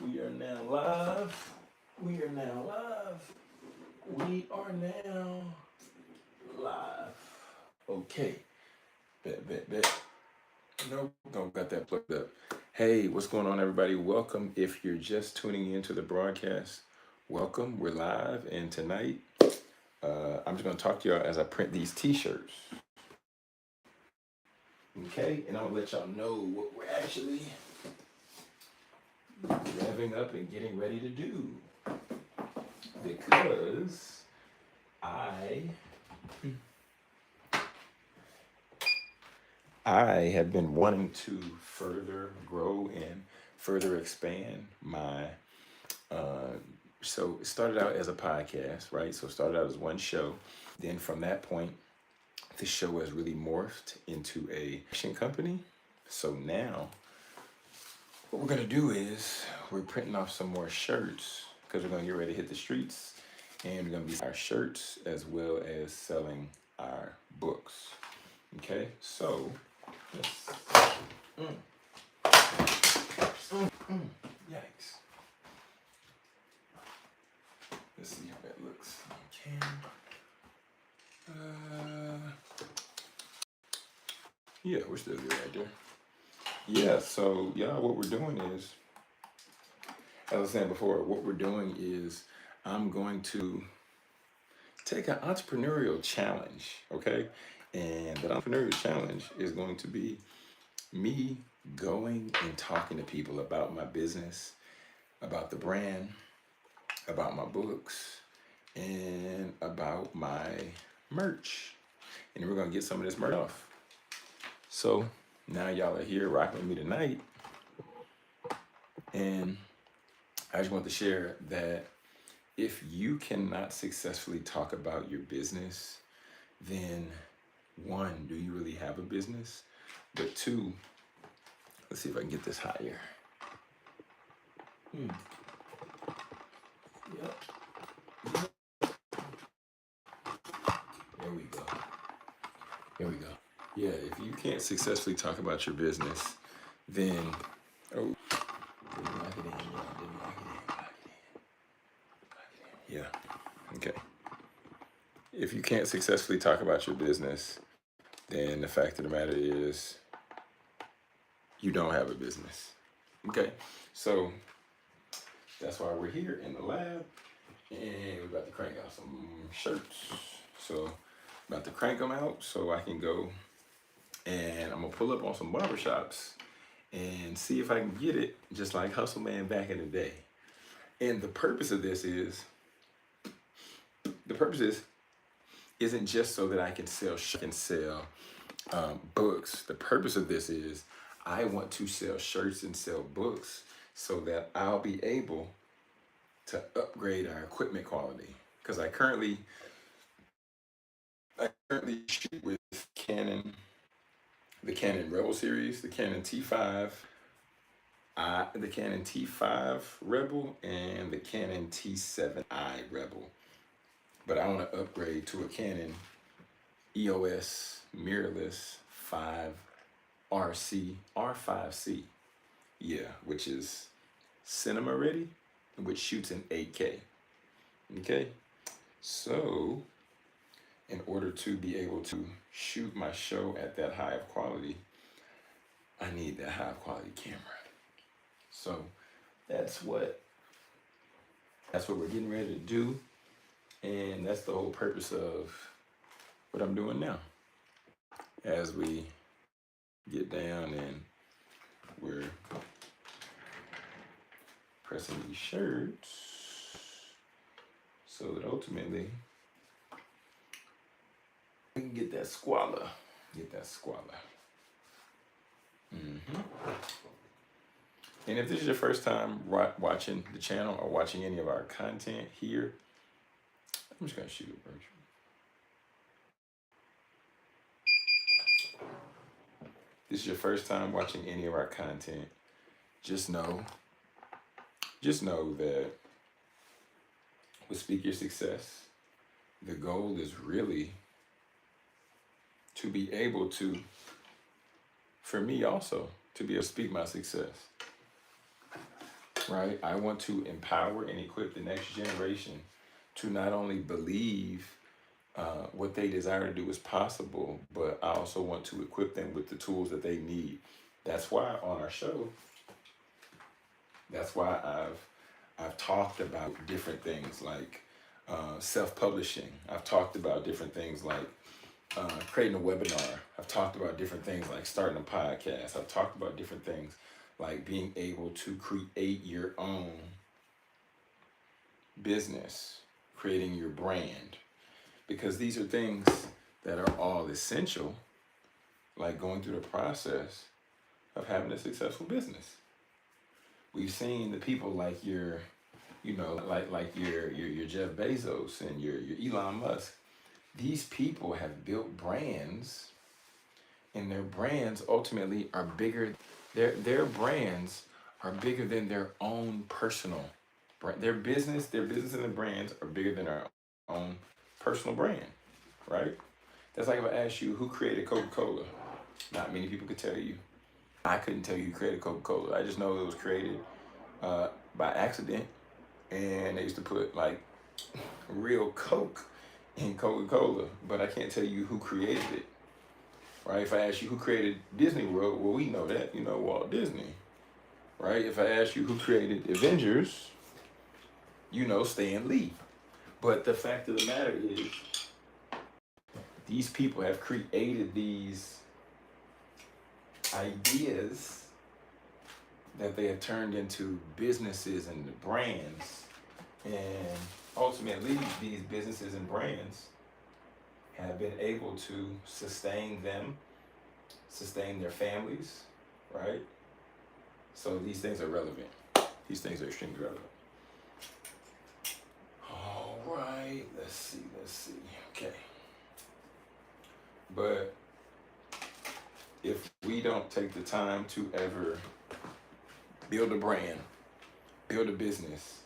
We are now live. We are now live. We are now live. Okay. Bet. Nope, don't got that plugged up. Hey, what's going on, everybody? Welcome. If you're just tuning into the broadcast, welcome. We're live, and tonight, I'm just going to talk to y'all as I print these t-shirts. Okay, and I'm going to let y'all know what we're actually revving up and getting ready to do, because I have been wanting to further grow and further expand my so it started out as a podcast, right? So it started out as one show. Then from that point, the show has really morphed into a production company. So now what we're gonna do is we're printing off some more shirts because we're gonna get ready to hit the streets, and we're gonna be our shirts as well as selling our books. Okay, so yikes. Let's see how that looks on camera. Yeah, we're still good right there. Yeah, so what we're doing is, as I was saying before, what we're doing is I'm going to take an entrepreneurial challenge, okay? And that entrepreneurial challenge is going to be me going and talking to people about my business, about the brand, about my books, and about my merch. And we're gonna get some of this merch off. So now y'all are here rocking with me tonight. And I just want to share that if you cannot successfully talk about your business, then one, do you really have a business? But two, let's see if I can get this higher. Yep. There we go. Yeah, if you can't successfully talk about your business, then didn't lock it in. Yeah. Okay. If you can't successfully talk about your business, then the fact of the matter is you don't have a business. Okay. So that's why we're here in the lab, and we're about to crank out some shirts. So about to crank them out so I can go and I'm gonna pull up on some barbershops and see if I can get it just like Hustle Man back in the day. And the purpose isn't just so that I can sell books. The purpose of this is I want to sell shirts and sell books so that I'll be able to upgrade our equipment quality. Because I currently shoot with Canon, the Canon Rebel series, the Canon T5, the Canon T5 Rebel, and the Canon T7i Rebel. But I want to upgrade to a Canon EOS mirrorless 5RC R5C, which is cinema ready, which shoots in 8K. Okay, so in order to be able to shoot my show at that high of quality, I need that high quality camera. So that's what we're getting ready to do, and that's the whole purpose of what I'm doing now. As we get down and we're pressing these shirts so that ultimately we can get that squalor. And if this is your first time watching the channel or watching any of our content here, I'm just gonna shoot a virtual. This is your first time watching any of our content, just know that with Speak Your Success, the goal is really to be able to, for me also, to be able to speak my success. right? I want to empower and equip the next generation to not only believe what they desire to do is possible, but I also want to equip them with the tools that they need. That's why on our show, that's why I've talked about different things like self-publishing. I've talked about different things like creating a webinar. I've talked about different things like starting a podcast. I've talked about different things like being able to create your own business, creating your brand, because these are things that are all essential, like going through the process of having a successful business. We've seen the people like your, like your Jeff Bezos and your Elon Musk. These people have built brands, and their brands ultimately are bigger. Their brands are bigger than their own personal brand. Their business and their brands are bigger than our own personal brand, right? That's like if I asked you who created Coca-Cola. Not many people could tell you. I couldn't tell you who created Coca-Cola. I just know it was created by accident, and they used to put like real Coke in Coca-Cola, but I can't tell you who created it, right? If I ask you who created Disney World, well, we know that, Walt Disney, right? If I ask you who created Avengers, Stan Lee. But the fact of the matter is, these people have created these ideas that they have turned into businesses and brands. And ultimately, these businesses and brands have been able to sustain them, sustain their families, right? So these things are relevant. These things are extremely relevant. All right, let's see. Okay. But if we don't take the time to ever build a brand, build a business,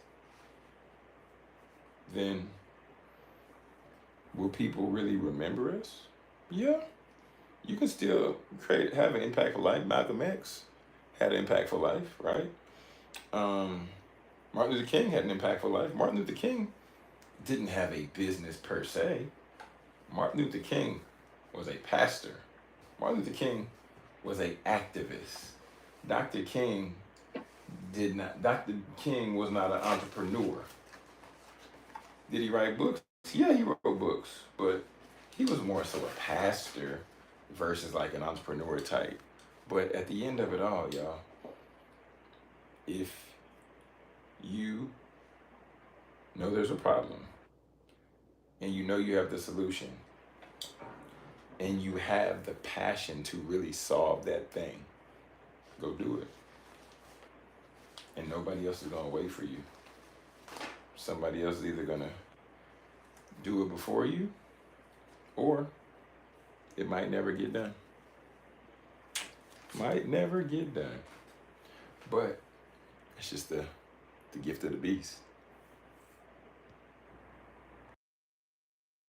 then will people really remember us? Yeah. You can still have an impact for life. Malcolm X had an impact for life, right? Martin Luther King had an impact for life. Martin Luther King didn't have a business per se. Martin Luther King was a pastor. Martin Luther King was an activist. Dr. King was not an entrepreneur. Did he write books? Yeah, he wrote books, but he was more so a pastor versus like an entrepreneur type. But at the end of it all, y'all, if you know there's a problem and you know you have the solution and you have the passion to really solve that thing, go do it. And nobody else is going to wait for you. Somebody else is either going to do it before you, or it might never get done. Might never get done. But it's just the gift of the beast.